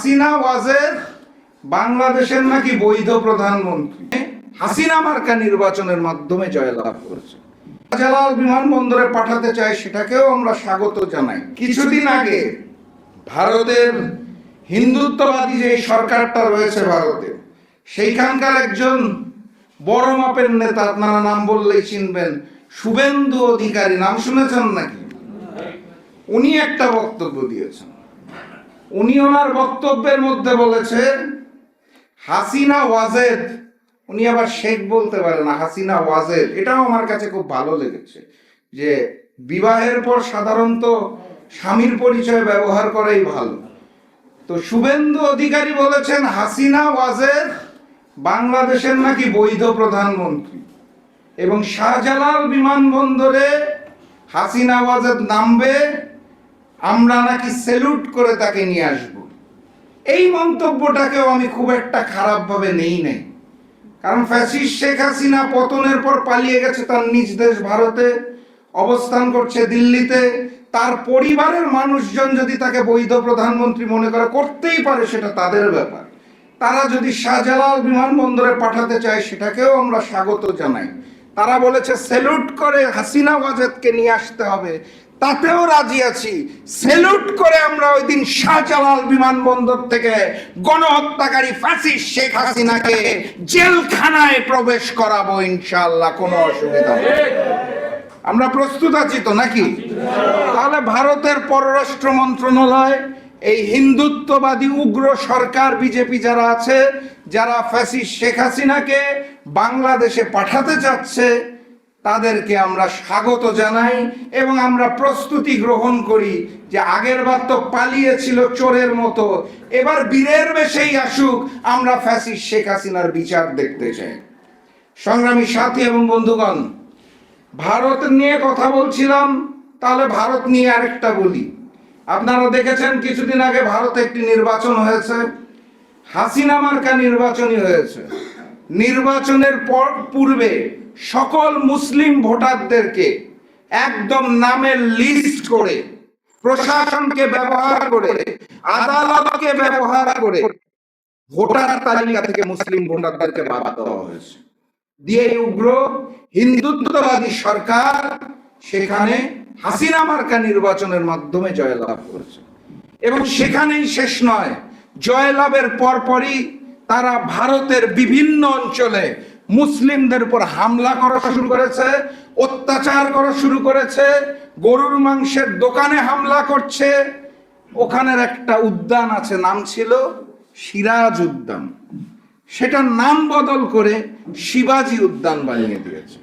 হাসিনা ওয়াজেদ বাংলাদেশের নাকি বৈধ প্রধানমন্ত্রী। হাসিনা মার্কা নির্বাচনের মাধ্যমে জয়লাভ করেছে। শাহজালাল বিমানবন্দরে পাঠাতে চায়, সেটাকেও আমরা স্বাগত জানাই। কিছুদিন আগে ভারতের হিন্দুত্ববাদী যে সরকারটা রয়েছে ভারতে, সেইখানকার একজন বড় মাপের নেতা, আপনারা নাম বললেই চিনবেন, শুভেন্দু অধিকারী, নাম শুনেছেন নাকি? উনি একটা বক্তব্য দিয়েছেন। উনি ওনার বক্তব্যের মধ্যে বলেছেন হাসিনা ওয়াজেদ, উনি আবার শেখ বলতে পারে না, হাসিনা ওয়াজেদ। এটাও আমার কাছে খুব ভালো লেগেছে যে বিবাহের পর সাধারণত স্বামীর পরিচয় ব্যবহার করাই ভালো। তো শুভেন্দু অধিকারী বলেছেন হাসিনা ওয়াজেদ বাংলাদেশের নাকি বৈধ প্রধানমন্ত্রী, এবং শাহজালাল বিমানবন্দরে হাসিনা ওয়াজেদ নামবে, আমরা নাকি সেলুট করে তাকে নিয়ে আসব। এই মন্তব্যটাকেও আমি খুব একটা খারাপভাবে নেই নাই, কারণ ফ্যাসিস্ট শেখ হাসিনা পতনের পর পালিয়ে গেছে তার নিজ দেশ ভারতে, অবস্থান করছে দিল্লিতে। তার পরিবারের মানুষজন যদি তাকে বৈধ প্রধানমন্ত্রী মনে করে, করতেই পারে, সেটা তাদের ব্যাপার। তারা যদি শাহজালাল বিমানবন্দরে পাঠাতে চায়, সেটাকেও আমরা স্বাগত জানাই। তারা বলেছে সেলুট করে হাসিনা ওয়াজেদকে নিয়ে আসতে হবে, তাতেও রাজি আছি। সেলুট করে আমরা ওই দিন শাহজালাল বিমানবন্দর থেকে গণহত্যাকারী ফ্যাসিস্ট শেখ হাসিনাকে জেলখানায় প্রবেশ করাবো, ইনশাআল্লাহ, কোনো অসুবিধা নেই। আমরা প্রস্তুত আছি তো নাকি? তাহলে ভারতের পররাষ্ট্র মন্ত্রণালয়, এই হিন্দুত্ববাদী উগ্র সরকার বিজেপি যারা আছে, যারা ফ্যাসিস্ট শেখ হাসিনাকে বাংলাদেশে পাঠাতে চাচ্ছে, তাদেরকে আমরা স্বাগত জানাই এবং আমরা প্রস্তুতি গ্রহণ করি যে আগের বার তো পালিয়েছিল চোরের মতো, এবার বীরের বেশেই আসুক, আমরা ফ্যাসিস্ট শেখ হাসিনার বিচার দেখতে চাই। সংগ্রামী সাথী এবং বন্ধুগণ, ভারত নিয়ে কথা বলছিলাম, তাহলে ভারত নিয়ে আরেকটা বলি। আপনারা দেখেছেন কিছুদিন আগে ভারতে একটি নির্বাচন হয়েছে, হাসিনা মার্কা নির্বাচনই হয়েছে। নির্বাচনের পূর্বে সকল মুসলিম ভোটারদেরকে একদম নামের লিস্ট করে, প্রশাসনকে ব্যবহার করে, আদালতকে ব্যবহার করে ভোটার তালিকা থেকে মুসলিম ভোটারদেরকে বাদ দেওয়া হয়েছে। দিয়ে উগ্র হিন্দুত্ববাদী সরকার সেখানে হাসিনা মার্কা নির্বাচনের মাধ্যমে জয়লাভ করেছে। এবং সেখানেই শেষ নয়, জয়লাভের পরপরই তারা ভারতের বিভিন্ন অঞ্চলে মুসলিমদের উপর হামলা করা শুরু করেছে, অত্যাচার করা শুরু করেছে, গরুর মাংসের দোকানে হামলা করছে। ওখানের একটা উদ্যান আছে, নাম ছিল সিরাজ উদ্যান, সেটার নাম বদল করে শিবাজি উদ্যান বানিয়ে দিয়েছে।